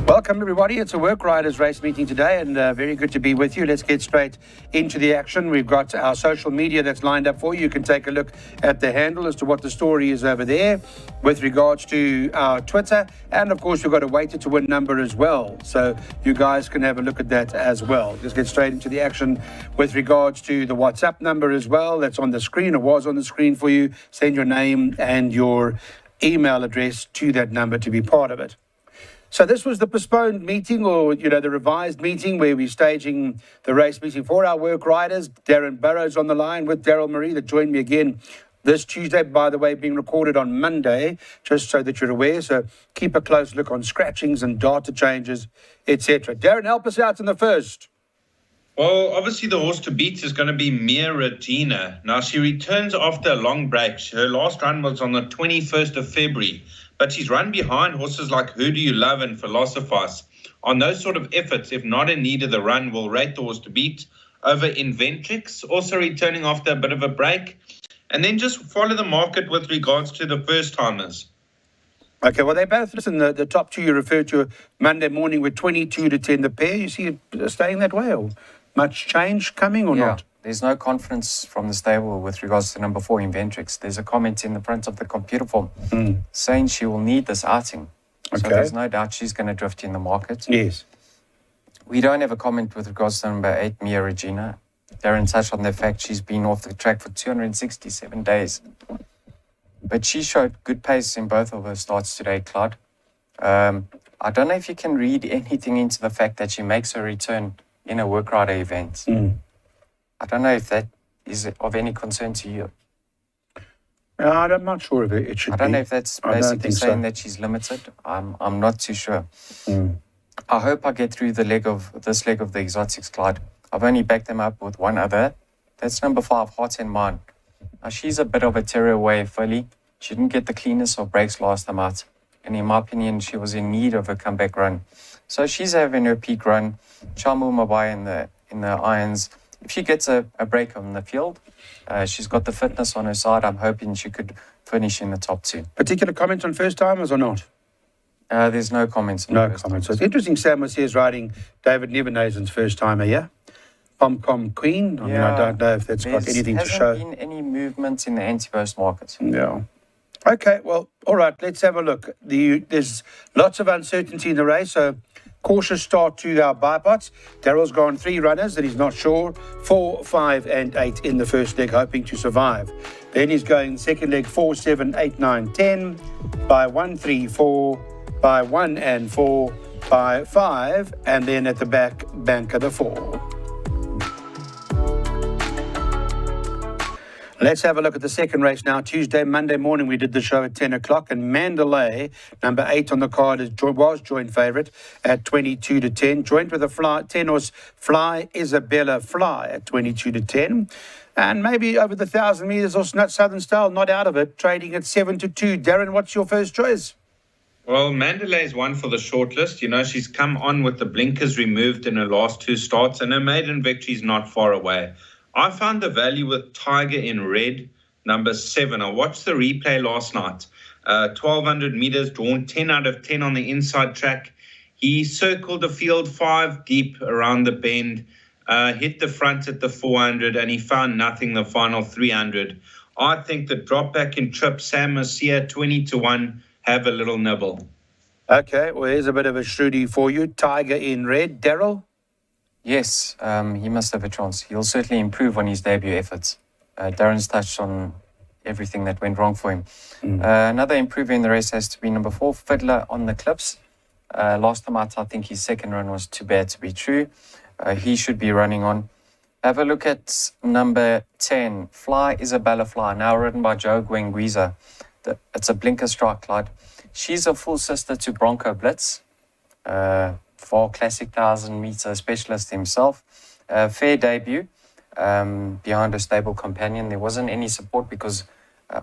Welcome, everybody. It's a Work Riders race meeting today, and very good to be with you. Let's get straight into the action. We've got our social media that's lined up for you. You can take a look at the handle as to what the story is over there with regards to our Twitter. And, of course, we've got a weighted to win number as well. So you guys can have a look at that as well. Let's get straight into the action with regards to the WhatsApp number as well. That's on the screen, or was on the screen for you. Send your name and your email address to that number to be part of it. So this was the postponed meeting, or, the revised meeting where we're staging the race meeting for our work riders. Darren Burrows on the line with Daryl Marie that joined me again this Tuesday, by the way, being recorded on Monday, just so that you're aware. So keep a close look on scratchings and data changes, etc. Darren, help us out in the first. Well, obviously the horse to beat is going to be Mia Regina. Now, she returns after a long break. Her last run was on the 21st of February. But she's run behind horses like Who Do You Love and Philosophize. On those sort of efforts, if not in need of the run, we'll rate the horse to beat over Inventrix, also returning after a bit of a break. And then just follow the market with regards to the first-timers. Okay, well, they both listen. The top two you referred to Monday morning were 22 to 10 the pair. You see it staying that way, or much change coming or not? There's no confidence from the stable with regards to number 4, Inventrix. There's a comment in the front of the computer form saying she will need this outing. Okay. So there's no doubt she's going to drift in the market. Yes. We don't have a comment with regards to number 8, Mia Regina. Darren touched on the fact she's been off the track for 267 days. But she showed good pace in both of her starts today, Claude. I don't know if you can read anything into the fact that she makes her return in a work rider event. I don't know if that is of any concern to you. I'm not sure if it should be. I don't know if that's basically saying that she's limited. I'm not too sure. I hope I get through this leg of the exotics, Clyde. I've only backed them up with one other. That's number 5, Heart and Mind. Now, she's a bit of a tearaway filly. She didn't get the cleanest of breaks last time out. And in my opinion, she was in need of a comeback run. So she's having her peak run. Chamu Mabai in the irons. If she gets a break on the field, she's got the fitness on her side. I'm hoping she could finish in the top 2. Particular comment on first-timers or not? There's no comments. No comments. So it's interesting Sam was here riding David Nevenazen's first-timer, yeah? Pom-Pom Queen. I mean, I don't know if that's got anything to show. There hasn't been any movement in the anti-post market. Yeah. Okay, well, all right, let's have a look. There's lots of uncertainty in the race, so cautious start to our bipots. Daryl's gone 3 runners that he's not sure. 4, 5, and 8 in the first leg, hoping to survive. Then he's going second leg 4, 7, 8, 9, 10. By 1, 3, 4. By 1 and 4. By 5. And then at the back, banker the 4. Let's have a look at the second race now. Monday morning, we did the show at 10 o'clock, and Mandalay, number 8 on the card, was joint favourite at 22 to 10. Joint with a 10-horse Fly Isabella Fly at 22 to 10. And maybe over the 1,000 metres or Southern Style, not out of it, trading at 7 to 2. Darren, what's your first choice? Well, Mandalay's one for the shortlist. She's come on with the blinkers removed in her last 2 starts, and her maiden victory is not far away. I found the value with Tiger in Red, number 7. I watched the replay last night. 1,200 meters, drawn 10 out of 10 on the inside track. He circled the field 5 deep around the bend, hit the front at the 400, and he found nothing the final 300. I think the drop back in trip, Sam Masia, 20 to 1, have a little nibble. Okay, well, here's a bit of a shrewdie for you. Tiger in Red. Daryl? Yes, he must have a chance. He'll certainly improve on his debut efforts. Darren's touched on everything that went wrong for him. Another improver in the race has to be number 4, Fiddler on the Cliffs. Last time out, I think his second run was too bad to be true. He should be running on. Have a look at number 10, Fly Isabella Fly, now ridden by Joe Guenguiza. It's a blinker strike, Clyde. She's a full sister to Bronco Blitz. For classic 1,000-meter specialist himself. Fair debut behind a stable companion. There wasn't any support because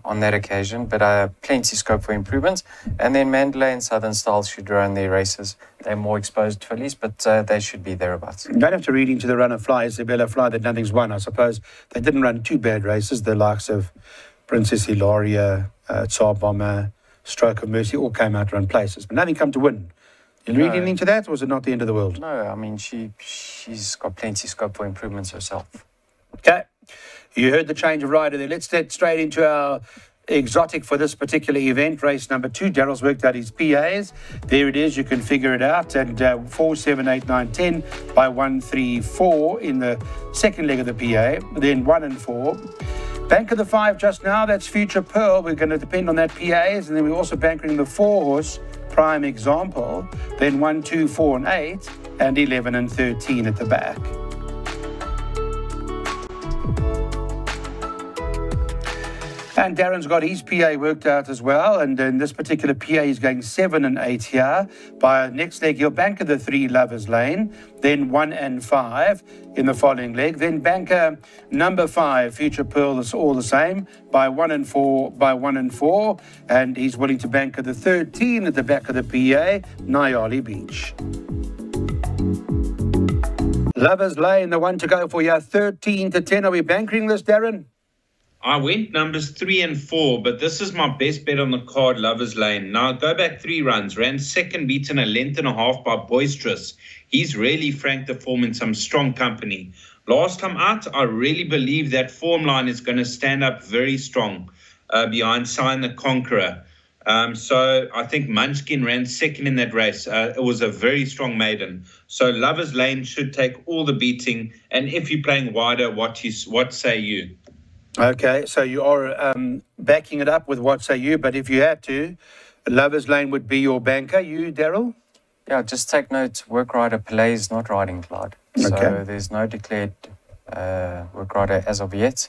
on that occasion, but plenty scope for improvement. And then Mandalay and Southern Style should run their races. They're more exposed fillies, but they should be thereabouts. You don't have to read into the run of Fly Isabella Fly that nothing's won. I suppose they didn't run 2 bad races. The likes of Princess Hilaria, Tsar Bomber, Stroke of Mercy all came out to run places, but nothing come to win. You read anything to that, or is it not the end of the world? No, I mean, she's got plenty of scope for improvements herself. Okay. You heard the change of rider there. Let's get straight into our exotic for this particular event, race number 2. Daryl's worked out his PAs. There it is. You can figure it out. And 4, 7, 8, 9, 10 by 1, 3, 4 in the second leg of the PA. Then 1 and 4. Bank of the 5 just now. That's Future Pearl. We're going to depend on that PAs. And then we're also bankering the 4 horse, Prime Example. Then 1, 2, 4 and 8. And 11 and 13 at the back. And Darren's got his PA worked out as well. And in this particular PA, he's going 7 and 8 here. By next leg, he'll banker the 3 Lovers Lane. Then 1 and 5 in the following leg. Then banker number 5, Future Pearl, is all the same. By 1 and 4, by 1 and 4. And he's willing to banker the 13 at the back of the PA, Nyali Beach. Lovers Lane, the one to go for you. 13 to 10. Are we bankering this, Darren? I went numbers 3 and 4, but this is my best bet on the card, Lovers Lane. Now, go back 3 runs. Ran second, beaten a length and a half by Boisterous. He's really franked the form in some strong company. Last time out, I really believe that form line is going to stand up very strong behind Sign the Conqueror. So I think Munchkin ran second in that race. It was a very strong maiden. So Lovers Lane should take all the beating. And if you're playing wider, what say you? Okay, so you are backing it up with what say you, but if you had to, Lovers Lane would be your banker. You, Daryl? Yeah, just take note, work rider Pelé is not riding Clyde. So there's no declared work rider as of yet.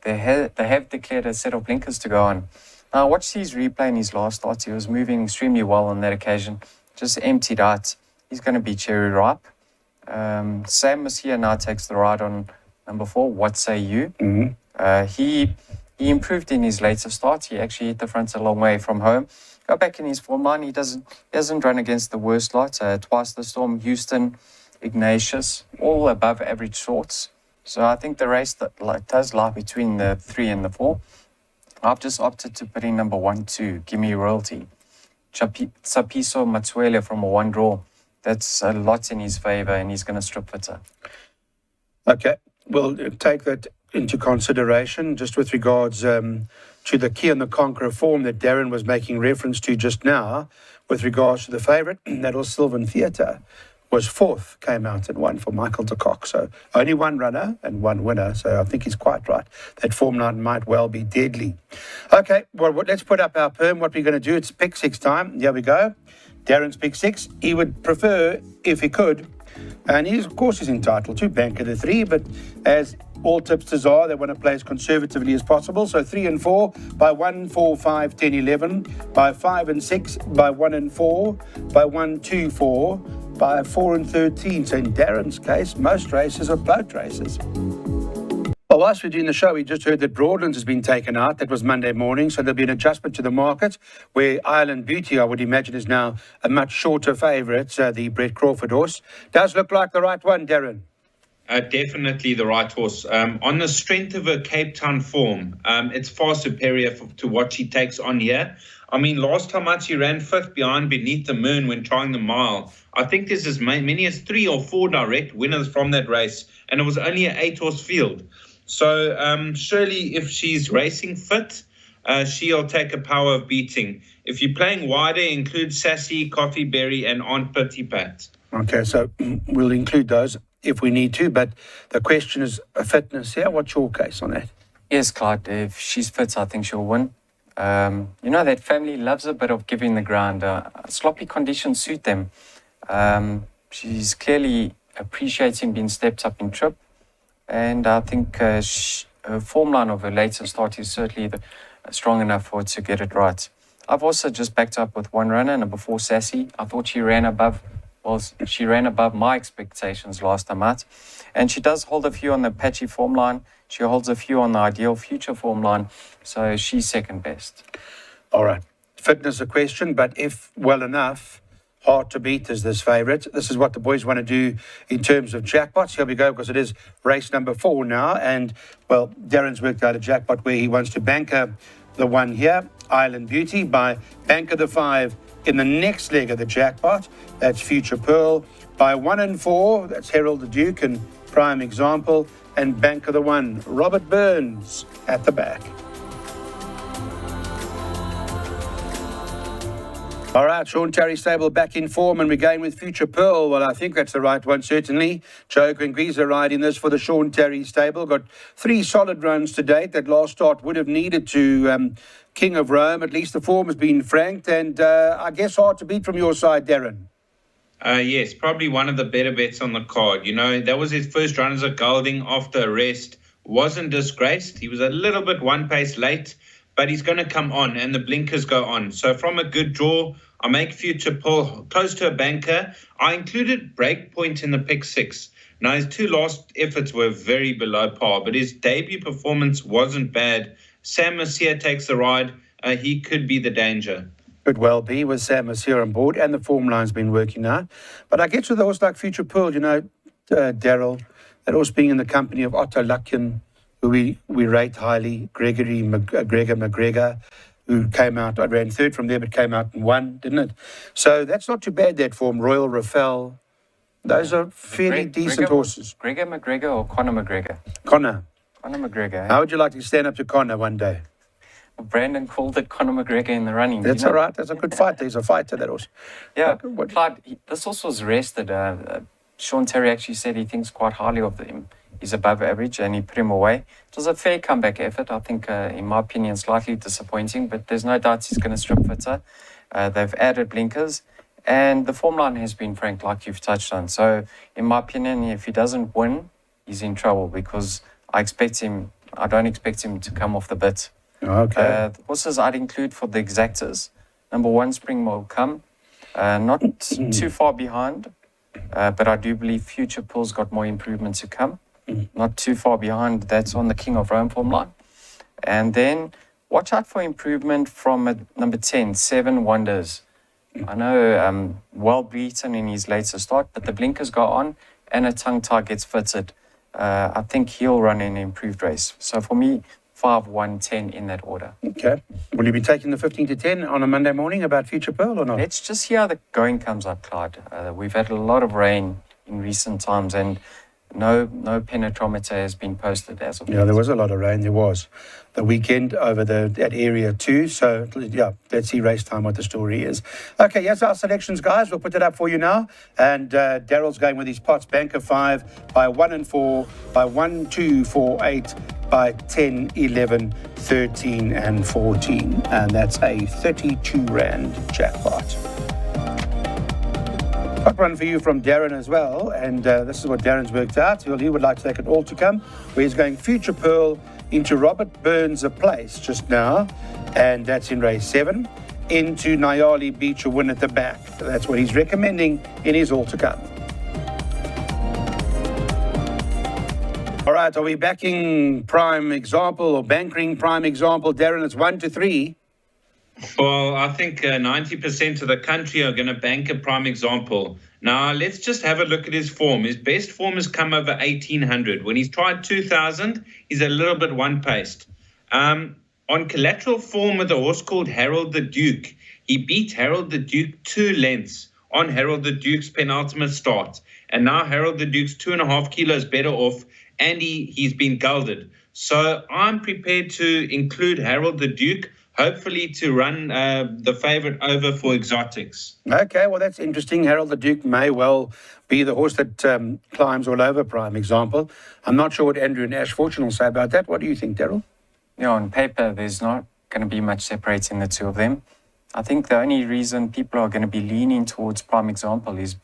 They have declared a set of blinkers to go on. Now, watch his replay in his last start. He was moving extremely well on that occasion. Just emptied out. He's going to be cherry ripe. Sam Messiah now takes the ride on number 4, What Say You? Mm-hmm. He improved in his later start. He actually hit the front a long way from home. Go back in his form line. He doesn't run against the worst lot. Twice the Storm, Houston, Ignatius, all above average sorts. So I think the race does lie between the 3 and the 4. I've just opted to put in number 1, 2, Gimme Royalty. Tsapiso Matsuele from a 1 draw. That's a lot in his favour, and he's going to strip fitter. Okay, we'll take that into consideration just with regards to the Key and the Conqueror form that Darren was making reference to just now with regards to the favourite. That was Sylvan Theatre, was 4th, came out and won for Michael de Kock. So only 1 runner and 1 winner. So I think he's quite right. That form line might well be deadly. Okay, well, let's put up our perm. What we're going to do, it's pick 6 time. Here we go. Darren's pick 6. He would prefer, if he could, and he's, of course, he's entitled to banker the 3, but as all tipsters are, they want to play as conservatively as possible. So 3 and 4 by 1, 4, 5, 10, 11, by 5 and 6, by 1 and 4, by 1, 2, 4, by 4 and 13. So in Darren's case, most races are boat races. Well, whilst we're doing the show, we just heard that Broadlands has been taken out. That was Monday morning, so there'll be an adjustment to the market where Island Beauty, I would imagine, is now a much shorter favourite, the Brett Crawford horse. Does look like the right one, Darren. Definitely the right horse. On the strength of her Cape Town form, it's far superior to what she takes on here. I mean, last time out she ran 5th behind Beneath the Moon when trying the mile. I think there's as many as 3 or 4 direct winners from that race, and it was only an 8-horse field. So surely if she's racing fit, she'll take a power of beating. If you're playing wider, include Sassy, Coffee Berry, and Aunt Pitty Pat. Okay, so we'll include those if we need to, but the question is fitness here. What's your case on that? Yes, Clyde, if she's fit, I think she'll win. That family loves a bit of giving the ground. Sloppy conditions suit them. She's clearly appreciating being stepped up in trip, and I think her form line of her later start is certainly strong enough for her to get it right. I've also just backed up with 1 runner, number 4, Sassy. I thought she ran above my expectations last time out. And she does hold a few on the patchy form line. She holds a few on the ideal future form line. So she's second best. All right. Fitness a question, but if well enough, hard to beat is this favourite. This is what the boys want to do in terms of jackpots. Here we go, because it is race number 4 now. And, well, Darren's worked out a jackpot where he wants to banker the 1 here, Island Beauty, by banker the 5, in the next leg of the jackpot. That's Future Pearl. By 1 and 4, that's Herald the Duke and Prime Example. And Bank of the One, Robert Burns at the back. All right, Sean Terry Stable back in form, and we're going with Future Pearl. Well, I think that's the right one, certainly. Joe Quinquisa riding this for the Sean Terry Stable. Got 3 solid runs to date. That last start would have needed to King of Rome. At least the form has been franked, and I guess hard to beat from your side, Darren. Yes, probably one of the better bets on the card. You know, that was his first run as a gelding after a rest. Wasn't disgraced. He was a little bit one pace late, but he's going to come on and the blinkers go on. So from a good draw, I make Future Pearl close to a banker. I included Breakpoint in the pick 6. Now, his 2 last efforts were very below par, but his debut performance wasn't bad. Sam Mercier takes the ride. He could be the danger. Could well be with Sam Mercier on board, and the form line's been working out. But I guess with a horse like Future Pearl, you know, Daryl, that horse being in the company of Otto Luckien, who we rate highly, Gregor McGregor, who came out, I ran 3rd from there, but came out and won, didn't it? So that's not too bad, that form. Royal Rafael, those are fairly decent horses. Gregor McGregor or Conor McGregor? Conor McGregor. Eh? How would you like to stand up to Conor one day? Brandon called it Conor McGregor in the running. That's all right. That's a good fight. There's a fighter, that horse. Yeah, Clyde, this horse was rested. Sean Terry actually said he thinks quite highly of him. He's above average and he put him away. It was a fair comeback effort. I think, in my opinion, slightly disappointing, but there's no doubt he's going to strip fitter. They've added blinkers and the form line has been franked, like you've touched on. So, in my opinion, if he doesn't win, he's in trouble because I don't expect him to come off the bit. Okay. The horses I'd include for the exactors. Number 1, Spring Will Come. Not too far behind, but I do believe Future Pearl's got more improvement to come. Not too far behind. That's on the King of Rome form line. And then watch out for improvement from number 10, 7 Wonders. I know well beaten in his later start, but the blinkers go on and a tongue tie gets fitted. I think he'll run an improved race. So for me, 5, 1, 10 in that order. Okay. Will you be taking the 15 to 10 on a Monday morning about Future Pearl or not? Let's just see how the going comes up, Clyde. We've had a lot of rain in recent times and no penetrometer has been posted as of yet. Yeah, there was a lot of rain. There was the weekend over that area too. So, yeah, let's see race time what the story is. Okay, yes, our selections, guys. We'll put it up for you now. And Daryl's going with his pots. Bank of 5 by 1 and 4, by 1, 2, 4, 8, by 10, 11, 13 and 14. And that's a 32 Rand jackpot. Hot one for you from Darren as well, and this is what Darren's worked out. He would like to take it all to come, where he's going Future Pearl into Robert Burns' place just now, and that's in race 7, into Nyali Beach, a win at the back. So that's what he's recommending in his all to come. All right, are we backing Prime Example or bankering Prime Example? Darren, it's 1 to 3. Well, I think 90% of the country are going to bank a Prime Example. Now, let's just have a look at his form. His best form has come over 1,800. When he's tried 2,000, he's a little bit one-paced. On collateral form with a horse called Harold the Duke, he beat Harold the Duke 2 lengths on Harold the Duke's penultimate start. And now Harold the Duke's 2.5 kilos better off, and he's been gelded. So I'm prepared to include Harold the Duke, hopefully to run the favourite over for exotics. Okay, well, that's interesting. Harold the Duke may well be the horse that climbs all over Prime Example. I'm not sure what Andrew and Ash Fortune will say about that. What do you think, Daryl? Yeah, on paper, there's not going to be much separating the two of them. I think the only reason people are going to be leaning towards Prime Example is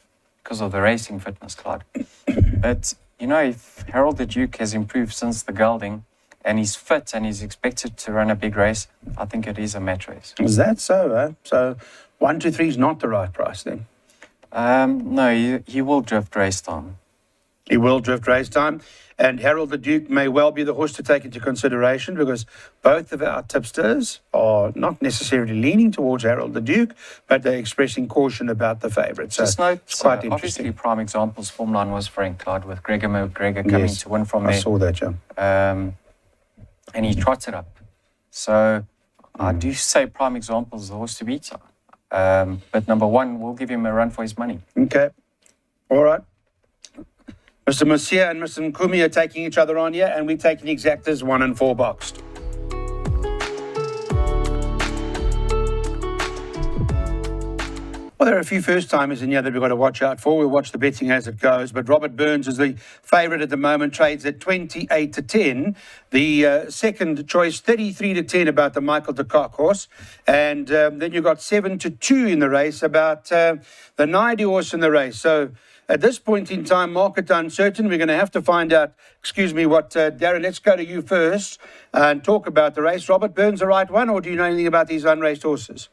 because of the racing fitness, Clyde. But, you know, if Harold the Duke has improved since the gelding, and he's fit and he's expected to run a big race, I think it is a match race. Is that so? So 1 to 3 is not the right price then? No, he will drift race time. He will drift race time. And Harold the Duke may well be the horse to take into consideration because both of our tipsters are not necessarily leaning towards Harold the Duke, but they're expressing caution about the favourite. So just note, it's quite interesting. Obviously, Prime Example's form line was Frank Clyde with Gregor McGregor coming to win from there. I saw that, John. And he trotted up. So I do say Prime Example is the horse to beat. But number one, we'll give him a run for his money. Okay. All right. Mr. Monsieur and Mr. Nkumi are taking each other on here, and we're taking exactors 1 and 4 boxed. Well, there are a few first-timers in here that we've got to watch out for. We'll watch the betting as it goes. But Robert Burns is the favourite at the moment, trades at 28 to 10. The second choice, 33 to 10 about the Michael de Kock horse. And then you've got 7 to 2 in the race about the Naidi horse in the race. So at this point in time, market uncertain. We're going to have to find out, what, Darren, let's go to you first and talk about the race. Robert Burns the right one, or do you know anything about these unraced horses?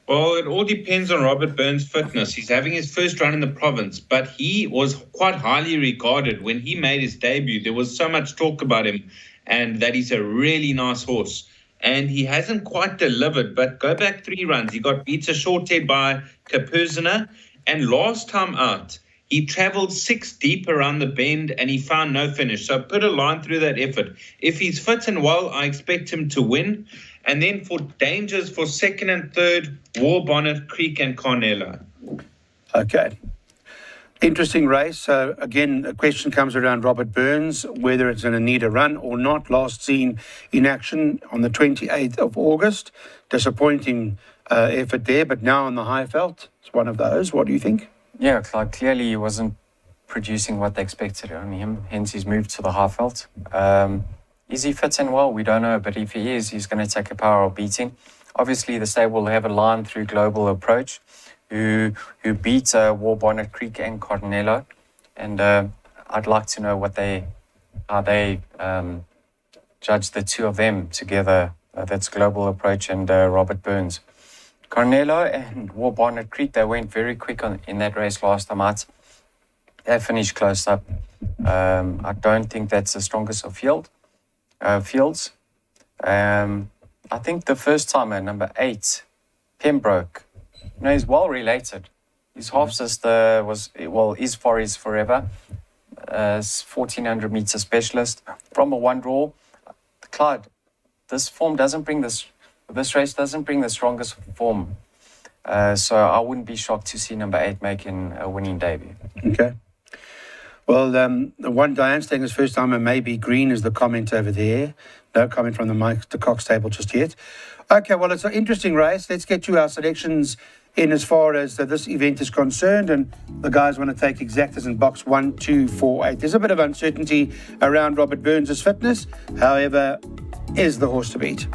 Well, it all depends on Robert Burns' fitness. He's having his first run in the province, but he was quite highly regarded when he made his debut. There was so much talk about him and that he's a really nice horse. And he hasn't quite delivered, but go back 3 runs. He got beat a short head by Kaperzina, and last time out, he travelled 6 deep around the bend and he found no finish. So put a line through that effort. If he's fit and well, I expect him to win. And then for dangers for second and third, War Bonnet, Creek and Carnello. Okay. Interesting race. So again, a question comes around Robert Burns, whether it's going to need a run or not. Last seen in action on the 28th of August. Disappointing effort there, but now on the high felt. It's one of those. What do you think? Yeah, clearly he wasn't producing what they expected on him, hence he's moved to the high felt. Is he fit and well? We don't know, but if he is, he's going to take a power of beating. Obviously, the stable will have a line through Global Approach, who beat War Bonnet, Creek and Carnello, and I'd like to know how they judge the two of them together. That's Global Approach and Robert Burns. Carnello and War Bonnet Creek, they went very quick in that race last time out. They finished close up. I don't think that's the strongest of fields. I think the first timer, number 8, Pembroke, he's well related. His half sister is for his forever, 1400 meter specialist from a 1 draw. Clyde, this race doesn't bring the strongest form. So I wouldn't be shocked to see number 8 making a winning debut. Okay. Well, the one Diane's taking his first time and maybe green is the comment over there. No comment from the Mike de Kock stable just yet. Okay, well, it's an interesting race. Let's get to our selections in as far as this event is concerned. And the guys want to take exactors in box 1, 2, 4, 8. There's a bit of uncertainty around Robert Burns' fitness. However, is the horse to beat?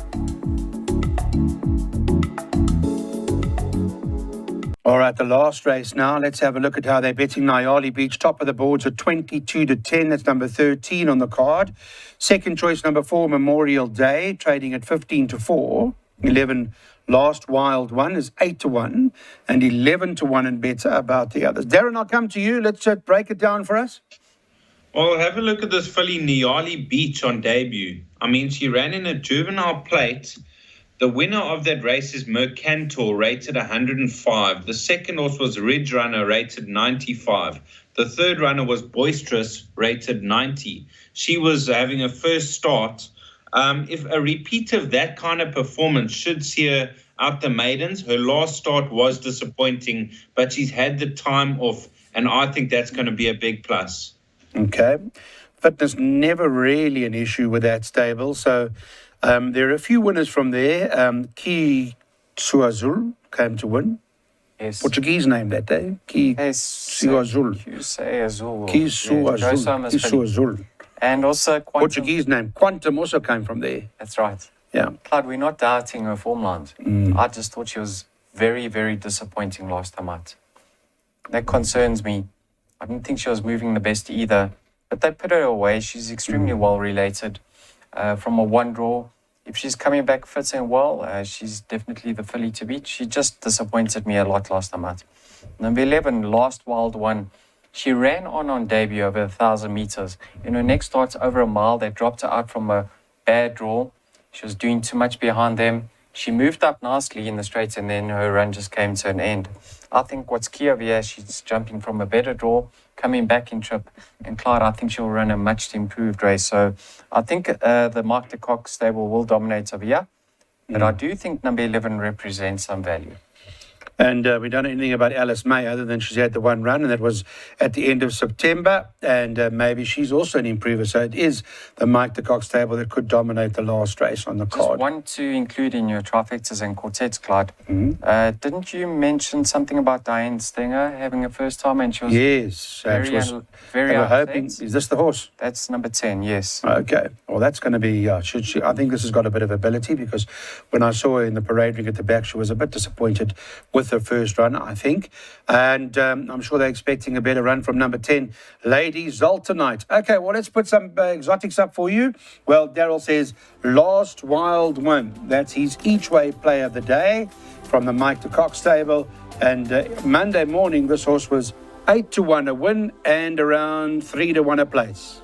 All right, the last race now. Let's have a look at how they're betting. Nyali Beach, top of the boards at 22 to 10. That's number 13 on the card. Second choice, number 4, Memorial Day, trading at 15 to 4. 11, Last Wild One is 8 to 1. And 11 to 1 and better about the others. Darren, I'll come to you. Let's break it down for us. Well, have a look at this filly, Nyali Beach, on debut. I mean, she ran in a juvenile plate. The winner of that race is Mercantor, rated 105. The second horse was Ridge Runner, rated 95. The third runner was Boisterous, rated 90. She was having a first start. If a repeat of that kind of performance should see her out the maidens, her last start was disappointing, but she's had the time off, and I think that's going to be a big plus. Okay. Fitness never really an issue with that stable, so... there are a few winners from there. Ki Suazul came to win. Yes. Portuguese name that day. Ki Suazul. Ki Suazul. And also Quantum. Portuguese name. Quantum also came from there. That's right. Yeah. Clyde, we're not doubting her form lines. I just thought she was very, very disappointing last time out. That concerns me. I didn't think she was moving the best either. But they put her away. She's extremely well related. From a 1 draw. If she's coming back fit and well, she's definitely the filly to beat. She just disappointed me a lot last time out. Number 11, Last Wild One. She ran on debut over 1,000 meters. In her next starts over a mile, they dropped her out from a bad draw. She was doing too much behind them. She moved up nicely in the straights and then her run just came to an end. I think what's key over here, she's jumping from a better draw, coming back in trip. And Clyde, I think she'll run a much improved race. So I think the Mark de Kock stable will dominate over here. But I do think number 11 represents some value. And we don't know anything about Alice May other than she's had the one run, and that was at the end of September. And maybe she's also an improver. So it is the Mike de Kock stable that could dominate the last race on the Just card. one to include in your trifectas and quartets, Clyde. Didn't you mention something about Diane Stenger having a first time, and she was Yes. very They were hoping. upset? Is this the horse? That's number 10, yes. Okay. Well, that's going to be. I think this has got a bit of ability, because when I saw her in the parade ring at the back, she was a bit disappointed with her first run, I think. And I'm sure they're expecting a better run from number 10, Lady Zoltanite. Okay, well, let's put some exotics up for you. Well, Daryl says Last Wild One. That's his each way play of the day from the Mike de Kock stable. And Monday morning, this horse was 8-1 a win and around 3-1 a place.